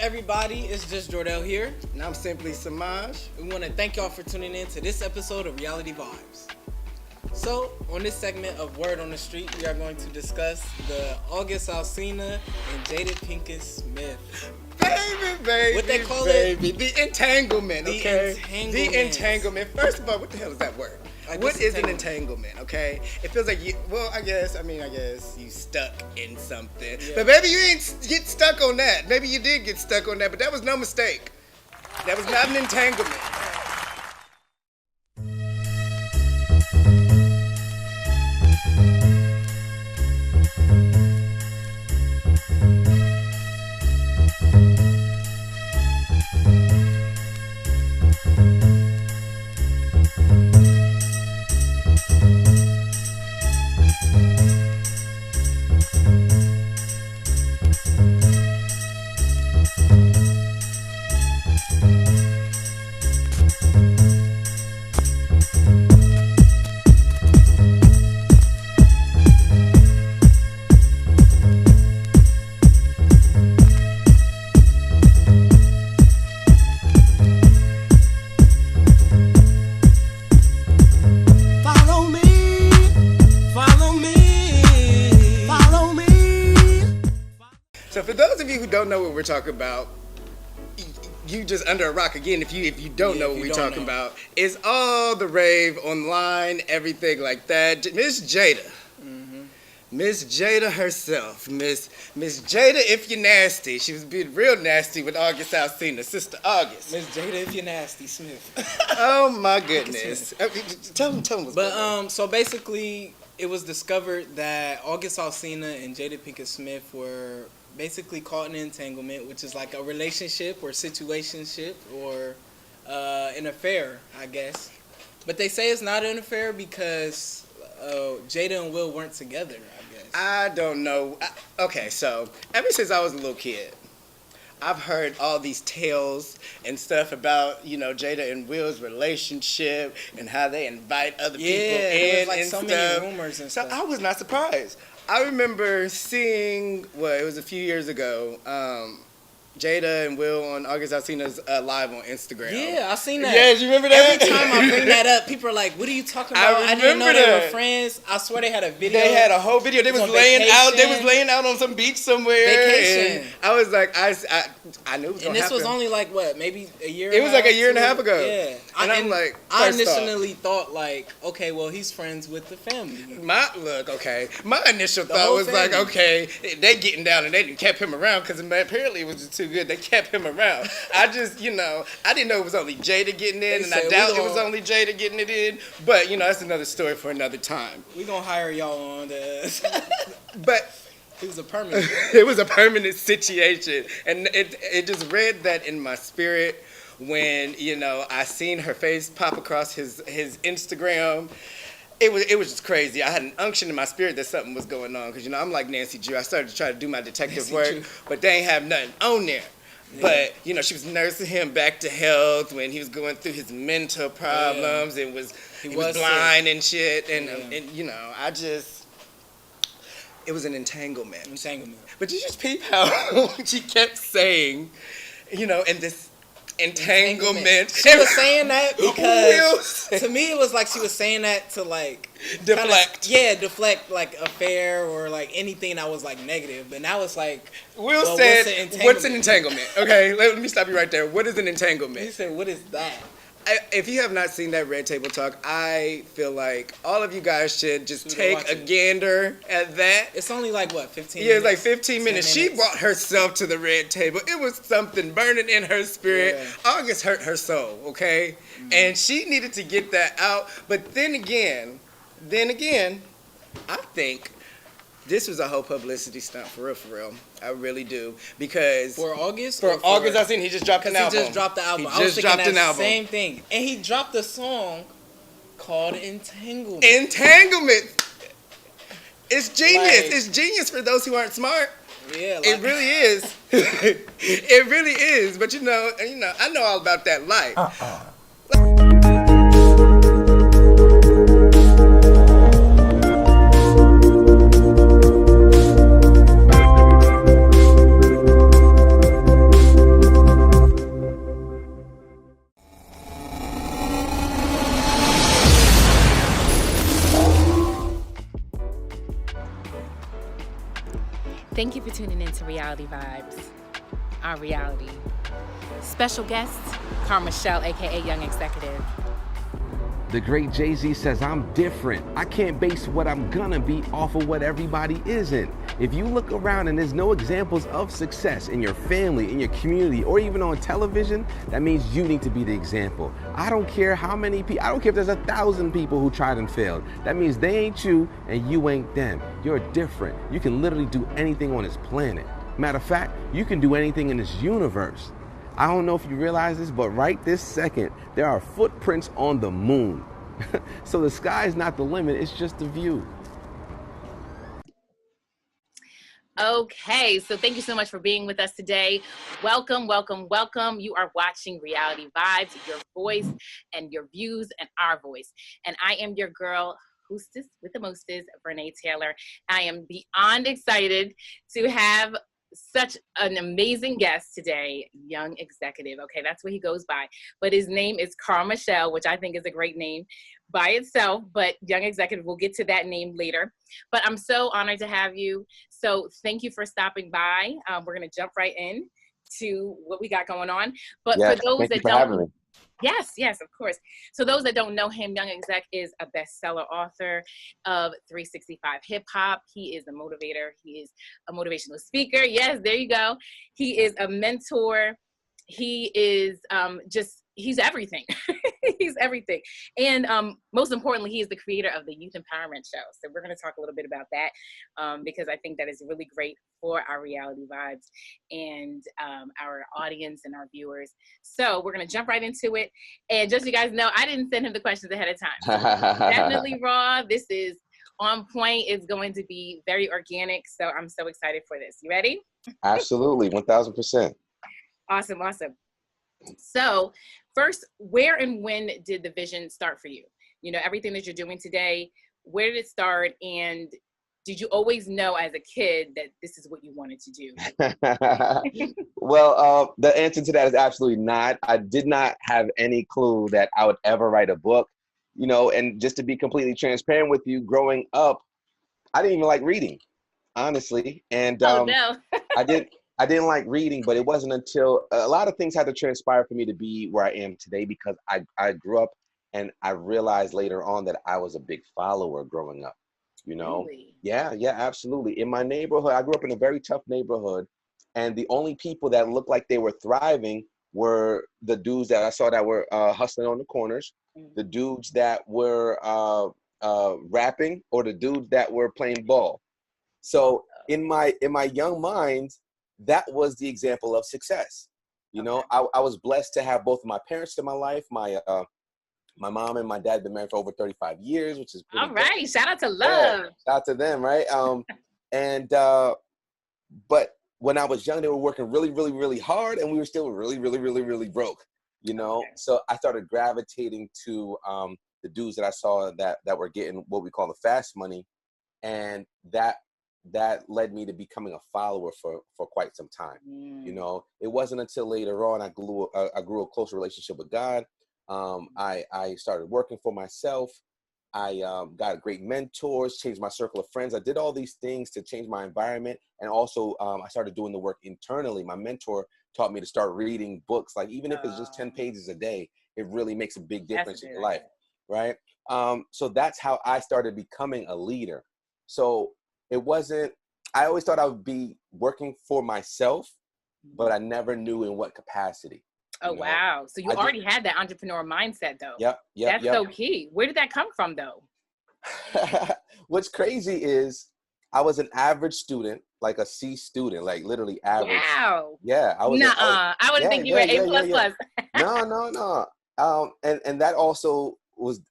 everybody? It's just Jordell here. And I'm simply Samaj. We want to thank y'all for tuning in to this episode of RealityVbz. So, on this segment of Word on the Street, we are going to discuss the August Alsina and Jada Pinkett Smith. Baby. What they call it? The entanglement, okay? The entanglement. First of all, what the hell is that word? What is an entanglement, okay? It feels like I guess you stuck in something. Yeah. But maybe you ain't get stuck on that. Maybe you did get stuck on that, but that was no mistake. That was not an entanglement. So for those of you who don't know what we're talking about, you just under a rock again. If you don't know what we're talking about, it's all the rave online, everything like that. Miss Jada, Miss Jada herself, Miss Jada, if you're nasty, she was being real nasty with August Alsina, Sister August. Miss Jada, if you're nasty, Smith. Oh my goodness! Tell them what's going on. So basically, it was discovered that August Alsina and Jada Pinkett Smith were basically caught in an entanglement, which is like a relationship or situationship or an affair, I guess. But they say it's not an affair because Jada and Will weren't together, I guess. I don't know. Okay, so ever since I was a little kid, I've heard all these tales and stuff about, Jada and Will's relationship and how they invite other people in like and so stuff. many rumors and stuff. So I was not surprised. I remember seeing, it was a few years ago, Jada and Will on August Alsina's live on Instagram. Yeah, I seen that. Yes, you remember that? Every time I bring that up, people are like, what are you talking about? I didn't know they were friends. I swear they had a video. They had a whole video. They was laying out. They was laying out on some beach somewhere. Vacation. And I was like, I knew it was going to happen. And this was only like, maybe a year It was like a year and a half ago. Yeah. And I'm like, I initially thought like, okay, well, he's friends with the family. My initial thought was like, okay, they getting down and they kept him around because apparently it was just too good. They kept him around. I just, I didn't know it was only Jada getting in, and I doubt it was only Jada getting it in. But, that's another story for another time. We gonna hire y'all on this. But it was a permanent. It was a permanent situation, and it just read that in my spirit when I seen her face pop across his Instagram. It was just crazy. I had an unction in my spirit that something was going on because I'm like Nancy Drew. I started to try to do my detective work, but they ain't have nothing on there. Yeah. But she was nursing him back to health when he was going through his mental problems and he was blind and shit. And I just, it was an entanglement. But you just peep how she kept saying, in this entanglement. She was saying that because to me it was like she was saying that to like deflect. Deflect like affair or like anything that was like negative. But now it's like Will said, what's an entanglement? Okay, let me stop you right there. What is an entanglement? He said, what is that? If you have not seen that Red Table Talk, I feel like all of you guys should just take a gander at that. It's only like, 15 minutes? Yeah, it's like 15 minutes. She brought herself to the Red Table. It was something burning in her spirit. Yeah. August hurt her soul, okay? Mm-hmm. And she needed to get that out. But then again, I think this was a whole publicity stunt, for real. I really do. Because For August, I seen he just dropped an album. He just dropped the album. I was thinking that same thing. And he dropped a song called Entanglement. It's genius. It's genius for those who aren't smart. Yeah, it really is. It really is. But I know all about that life. Thank you for tuning in to Reality Vibes, our reality. Special guest, Karma Shell, aka Young Executive. The great Jay-Z says, I'm different. I can't base what I'm gonna be off of what everybody isn't. If you look around and there's no examples of success in your family, in your community, or even on television, that means you need to be the example. I don't care how many people, I don't care if there's 1,000 people who tried and failed. That means they ain't you and you ain't them. You're different. You can literally do anything on this planet. Matter of fact, you can do anything in this universe. I don't know if you realize this, but right this second, there are footprints on the moon. So the sky is not the limit, it's just the view. Okay, so thank you so much for being with us today. Welcome, welcome, welcome. You are watching Reality Vibes, your voice and your views and our voice. And I am your girl, hostess with the mostest, Renee Taylor. I am beyond excited to have such an amazing guest today, Young Executive. Okay, that's what he goes by. But his name is Karma Shell, which I think is a great name by itself, but Young Executive, we'll get to that name later. But I'm so honored to have you. So thank you for stopping by. We're gonna jump right in to what we got going on. But Yes, for those thank you that for don't, having me. yes, of course. So those that don't know him, Young Exec is a bestseller author of 365 Hip Hop. He is a motivator. He is a motivational speaker. Yes, there you go. He is a mentor. He is he's everything. He's everything. And most importantly, he is the creator of the Youth Empowerment Show. So we're going to talk a little bit about that because I think that is really great for our Reality Vibes and our audience and our viewers. So we're going to jump right into it. And just so you guys know, I didn't send him the questions ahead of time. So definitely raw. This is on point. It's going to be very organic. So I'm so excited for this. You ready? Absolutely, 1,000%. Awesome, awesome. So first, where and when did the vision start for you? You know, everything that you're doing today, where did it start? And did you always know as a kid that this is what you wanted to do? Well, the answer to that is absolutely not. I did not have any clue that I would ever write a book, you know, and just to be completely transparent with you, growing up, I didn't even like reading, honestly. And Oh, no. I didn't like reading, but it wasn't until a lot of things had to transpire for me to be where I am today, because I grew up and I realized later on that I was a big follower growing up, you know? Really? Yeah, absolutely. In my neighborhood, I grew up in a very tough neighborhood, and the only people that looked like they were thriving were the dudes that I saw that were hustling on the corners, the dudes that were rapping, or the dudes that were playing ball. So in my young mind, that was the example of success. You know, I was blessed to have both of my parents in my life. My mom and my dad have been married for over 35 years, which is pretty All right. good. Shout out to love. Yeah, shout out to them, right? But when I was young, they were working really, really, really hard, and we were still really, really, really, really broke. You know, so I started gravitating to the dudes that I saw that were getting what we call the fast money, and that led me to becoming a follower for quite some time. You know, it wasn't until later on I grew a closer relationship with God. I started working for myself. I got great mentors, changed my circle of friends. I did all these things to change my environment. And also I started doing the work internally. My mentor taught me to start reading books. Like, even if it's just 10 pages a day, it really makes a big difference in your life, right? So that's how I started becoming a leader. So it wasn't, I always thought I would be working for myself, but I never knew in what capacity. Oh, wow. So you already had that entrepreneur mindset, though. Yep. That's so key. Where did that come from, though? What's crazy is I was an average student, like a C student, like literally average. Wow. Yeah. I wouldn't think you were A++. No. And that also was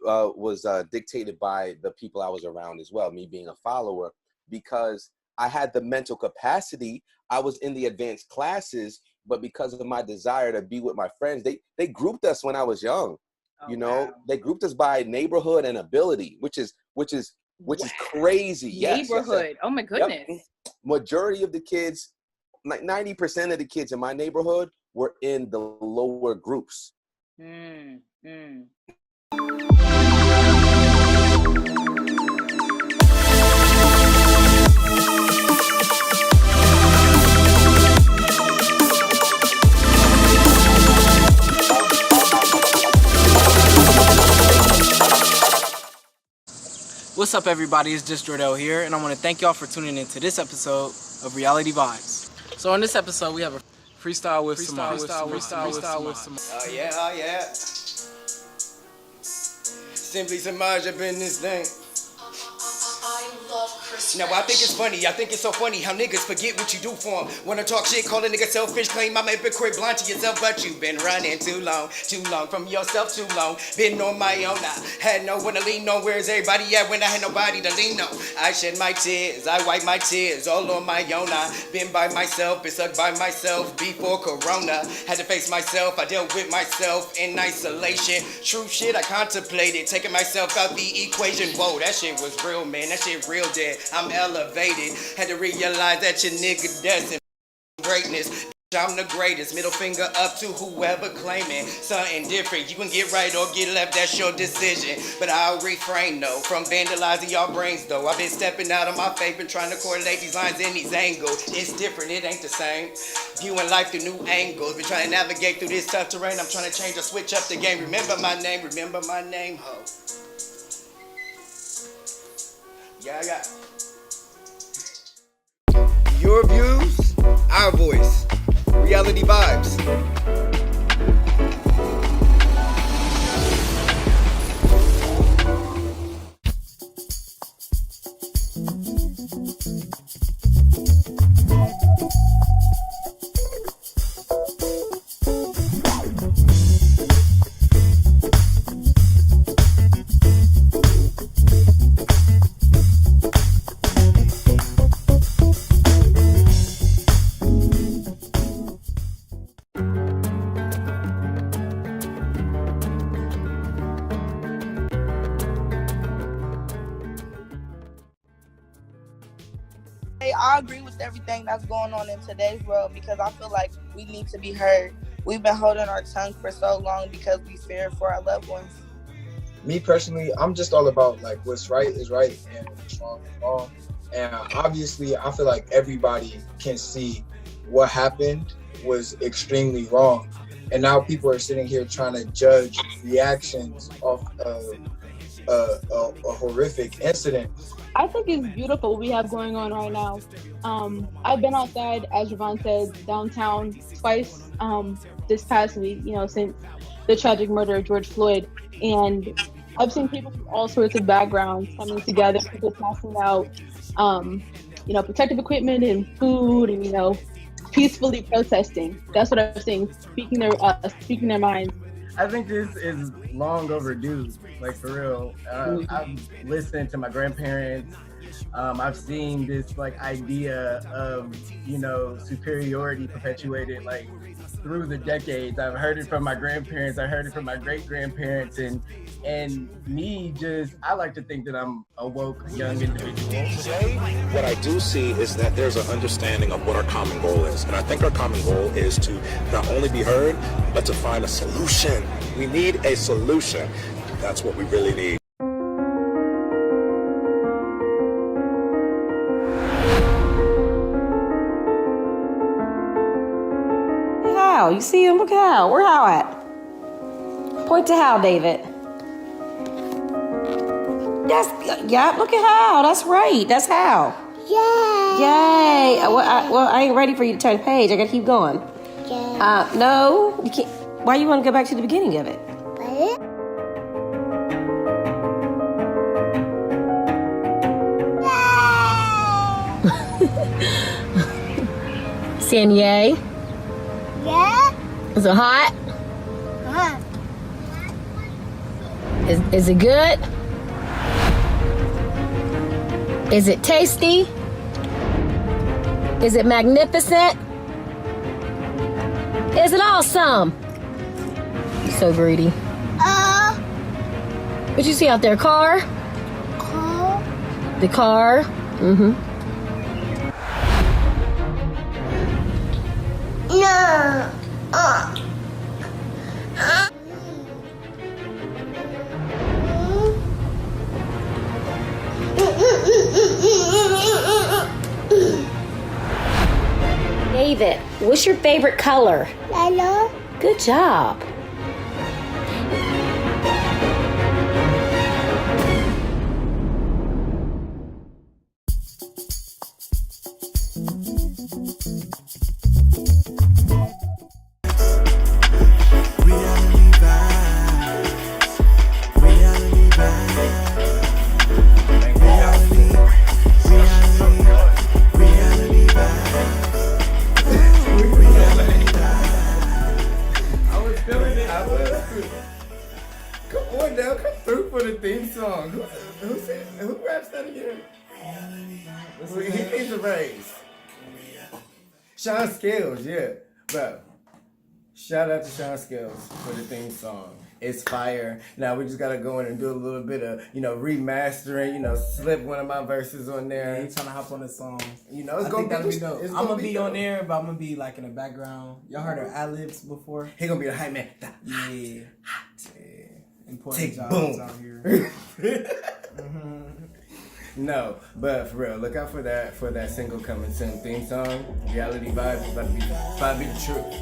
dictated by the people I was around as well, me being a follower, because I had the mental capacity. I was in the advanced classes, but because of my desire to be with my friends, they grouped us when I was young. You know, they grouped us by neighborhood and ability, which is crazy. Neighborhood. Yes. Oh my goodness. Yep. Majority of the kids, like 90% of the kids in my neighborhood, were in the lower groups. What's up, everybody? It's just Jordell here, and I want to thank y'all for tuning in to this episode of Reality Vibes. So in this episode, we have a freestyle with some. Oh yeah. Simply Samaj up in this thing. Now I think it's funny, I think it's so funny how niggas forget what you do for them. Wanna talk shit, call a nigga selfish, claim I'm a bit quick blind to yourself, but you've been running too long from yourself too long. Been on my own, I had no one to lean on. Where's everybody at when I had nobody to lean on? I shed my tears, I wipe my tears, all on my own. I been by myself, been stuck by myself before Corona. Had to face myself, I dealt with myself in isolation. True shit, I contemplated, taking myself out the equation. Whoa, that shit was real, man, that shit real dead. I'm elevated, had to realize that your nigga doesn't greatness. I'm the greatest, middle finger up to whoever claiming something different. You can get right or get left, that's your decision. But I'll refrain though, from vandalizing y'all brains though. I've been stepping out on my faith and trying to correlate these lines in these angles. It's different, it ain't the same. Viewing life through new angles. Been trying to navigate through this tough terrain. I'm trying to change or switch up the game. Remember my name, ho. Yeah. Your views, our voice. Reality Vibes. I agree with everything that's going on in today's world because I feel like we need to be heard. We've been holding our tongue for so long because we fear for our loved ones. Me personally, I'm just all about like what's right is right and what's wrong is wrong. And obviously, I feel like everybody can see what happened was extremely wrong. And now people are sitting here trying to judge reactions of a horrific incident. I think it's beautiful what we have going on right now. I've been outside, as Javon said, downtown twice this past week, since the tragic murder of George Floyd. And I've seen people from all sorts of backgrounds coming together, people passing out, protective equipment and food and, peacefully protesting. That's what I'm saying, speaking their minds. I think this is long overdue, like for real. I've listened to my grandparents. I've seen this like idea of, superiority perpetuated like through the decades. I've heard it from my grandparents. I heard it from my great-grandparents. And me I like to think that I'm a woke young individual. What I do see is that there's an understanding of what our common goal is. And I think our common goal is to not only be heard, but to find a solution. We need a solution. That's what we really need. Hal, you see him? Look at Hal. Where Hal at? Point to Hal, David. Look at Hal. That's right. That's Hal. Yay. Well, I ain't ready for you to turn the page. I gotta keep going. No, you can't. Why you want to go back to the beginning of it? Saying yay? Yeah. Is it hot? Uh-huh. Is it good? Is it tasty? Is it magnificent? Is it awesome? You're so greedy. What you see out there? Car? Car? The car? Mm-hmm. No. David, what's your favorite color? Yellow. Good job. raps that again? He needs a raise. Sean Scales, yeah. Bro, shout out to Sean Scales for the theme song. It's fire. Now we just gotta go in and do a little bit of, remastering, slip one of my verses on there. You trying to hop on the song. It's gonna be dope. I'm gonna be on there, but I'm gonna be like in the background. Y'all heard her ad-libs before? He gonna be the hype man. Yeah. Important Take jobs boom. out here. No, but for real, look out for that single coming soon. Theme song, RealityVbz is about to be the truth.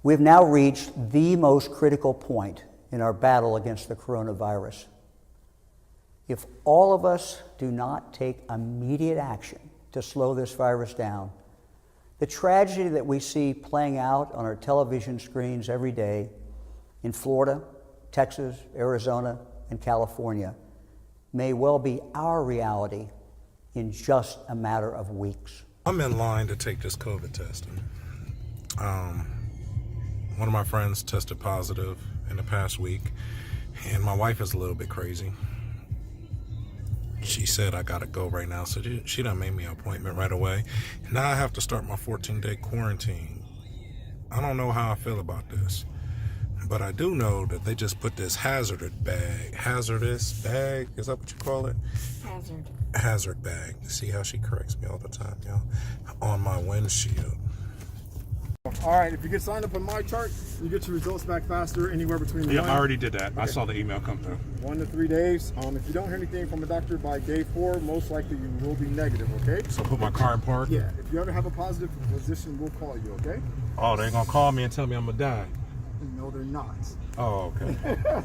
We've now reached the most critical point in our battle against the coronavirus. If all of us do not take immediate action to slow this virus down, the tragedy that we see playing out on our television screens every day in Florida, Texas, Arizona, and California may well be our reality in just a matter of weeks. I'm in line to take this COVID test. One of my friends tested positive in the past week, and my wife is a little bit crazy. She said I gotta go right now, so she done made me an appointment right away. Now I have to start my 14-day quarantine. I don't know how I feel about this, but I do know that they just put this hazardous bag, is that what you call it? Hazard bag. See how she corrects me all the time, y'all? On my windshield. All right, if you get signed up on my chart, you get your results back faster, anywhere between I already did that. Okay. I saw the email come through. 1 to 3 days. If you don't hear anything from a doctor by day 4, most likely you will be negative, okay? So put my car in park? Yeah, if you ever have a positive, the physician will call you, okay? Oh, they ain't gonna call me and tell me I'm gonna die? No, they're not. Oh, okay.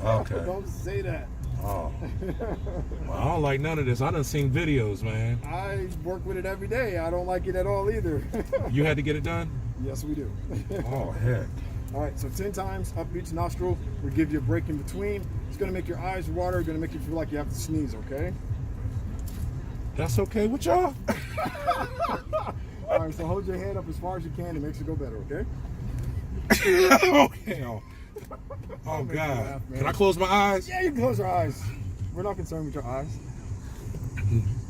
Okay. Don't say that. Oh. Well, I don't like none of this. I done seen videos, man. I work with it every day. I don't like it at all either. You had to get it done? Yes, we do. Oh, heck. All right, so 10 times up each nostril. We give you a break in between. It's going to make your eyes water. Going to make you feel like you have to sneeze, okay? That's okay with y'all? All right, so hold your head up as far as you can. It makes it go better, okay? Okay. Oh, God. Can I close my eyes? Yeah, you can close your eyes. We're not concerned with your eyes.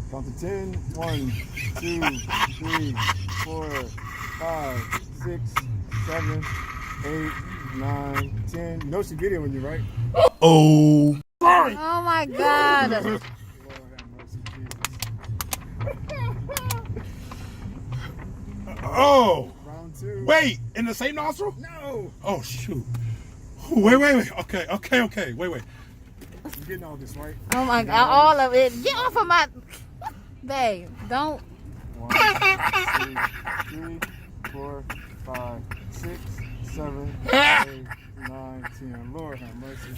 Count to 10. 1, 2, 3, 4, 5, 6, 7, 8, 9, 10. You know she get it when you right? Oh. Sorry. Oh my God. Lord have mercy, Jesus. Oh. Round 2. Wait, in the same nostril? No. Oh, shoot. Wait. Okay. Wait. You're getting all this, right? Oh my God, all of it. Get off of my... Babe, don't... 1, 2, 3, 4, 5, 6, 7, 8, 9, 10. Lord have mercy.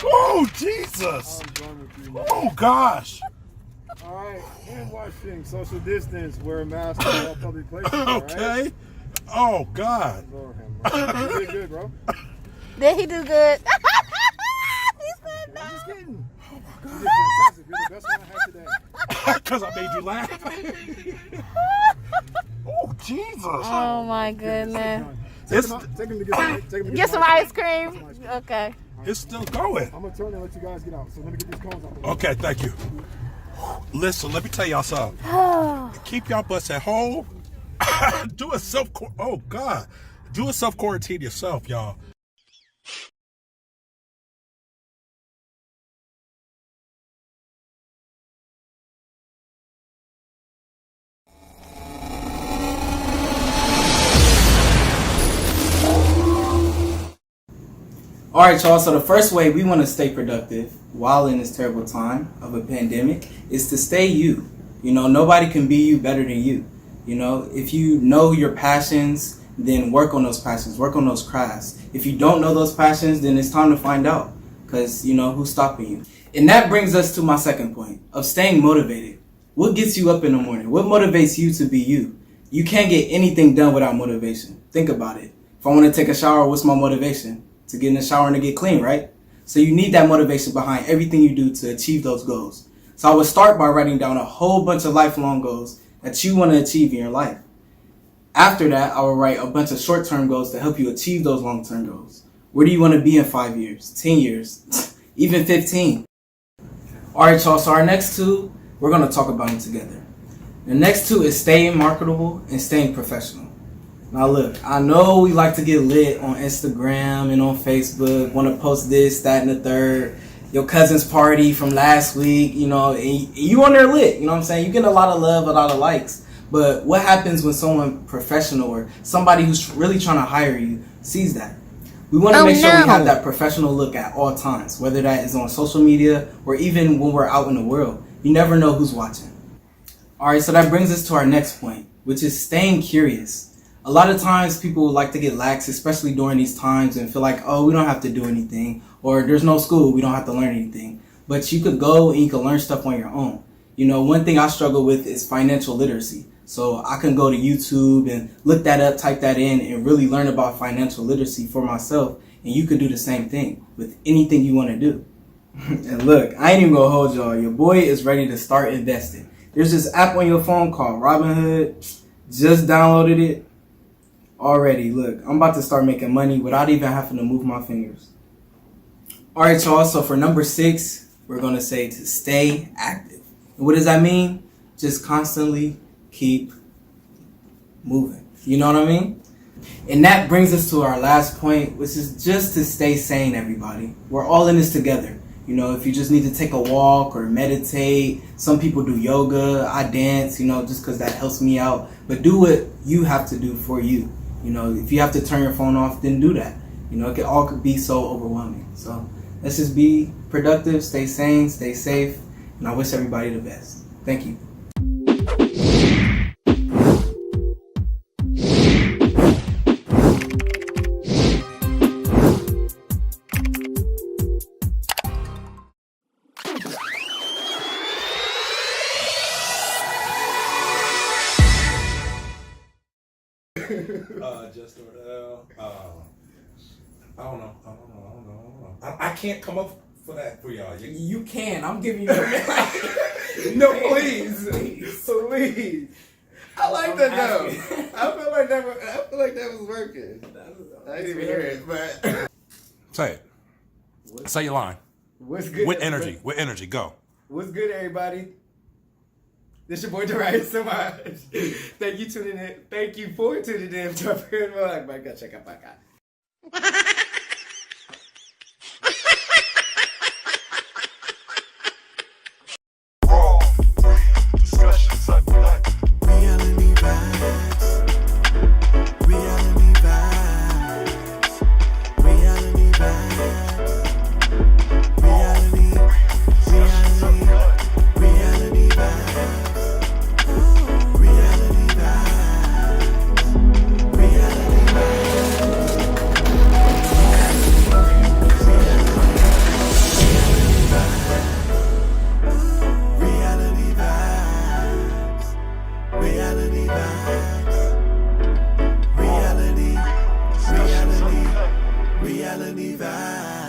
Oh, Jesus. I'm done with you, man. Oh, gosh. All right, hand washing, social distance, wear a mask in all public places. All Okay. right? Oh, God. Lord have mercy. You did good, bro. Did he do good? He's good now. I'm just kidding. Oh my God. You did fantastic. You're the best one I had today. Because I made you laugh. Oh, Jesus. Oh my goodness. Take him to Get some ice cream. Okay. It's still going. I'm going to turn and let you guys get out. So let me get these cones out. Okay, thank you. Listen, let me tell y'all something. Keep y'all butts at home. Do a self-quarantine yourself, y'all. All right, y'all. So the first way we want to stay productive while in this terrible time of a pandemic is to stay you. Nobody can be you better than you. If you know your passions, then work on those passions, work on those crafts. If you don't know those passions, then it's time to find out, because who's stopping you. And that brings us to my second point of staying motivated. What gets you up in the morning? What motivates you to be you? You can't get anything done without motivation. Think about it. If I want to take a shower, what's my motivation? To get in the shower and to get clean, right? So you need that motivation behind everything you do to achieve those goals. So I would start by writing down a whole bunch of lifelong goals that you want to achieve in your life. After that, I will write a bunch of short-term goals to help you achieve those long-term goals. Where do you want to be in 5 years, 10 years, even 15? All right, y'all, so our next two, we're going to talk about them together. The next two is staying marketable and staying professional. Now look, I know we like to get lit on Instagram and on Facebook, want to post this, that, and the third. Your cousin's party from last week, you know, and you on there lit, you know what I'm saying? You get a lot of love, a lot of likes. But what happens when someone professional or somebody who's really trying to hire you sees that? We want to make sure we have that professional look at all times, whether that is on social media or even when we're out in the world. You never know who's watching. All right, so that brings us to our next point, which is staying curious. A lot of times people like to get lax, especially during these times, and feel like, oh, we don't have to do anything, or there's no school, we don't have to learn anything. But you could go and you can learn stuff on your own. You know, one thing I struggle with is financial literacy. So I can go to YouTube and look that up, type that in, and really learn about financial literacy for myself. And you could do the same thing with anything you want to do. And look, I ain't even gonna hold y'all. Your boy is ready to start investing. There's this app on your phone called Robinhood. Just downloaded it already. Look, I'm about to start making money without even having to move my fingers. All right, y'all. So for number 6, we're going to say to stay active. And what does that mean? Just constantly keep moving. You know what I mean? And that brings us to our last point, which is just to stay sane, everybody. We're all in this together. You know, if you just need to take a walk or meditate, some people do yoga, I dance, you know, just because that helps me out. But do what you have to do for you. You know, if you have to turn your phone off, then do that. You know, it could be so overwhelming. So let's just be productive, stay sane, stay safe, and I wish everybody the best. Thank you. Just I don't know. I can't come up for that for y'all. You can. I'm giving you a No, please. I like that though. I feel like that was working. I didn't even hear it, but say it. Say your line. What's good? With energy, go. What's good, everybody? This your boy Darius so much. Thank you tuning in. Thank you for tuning in to our my God, check out my God. Reality Vibes.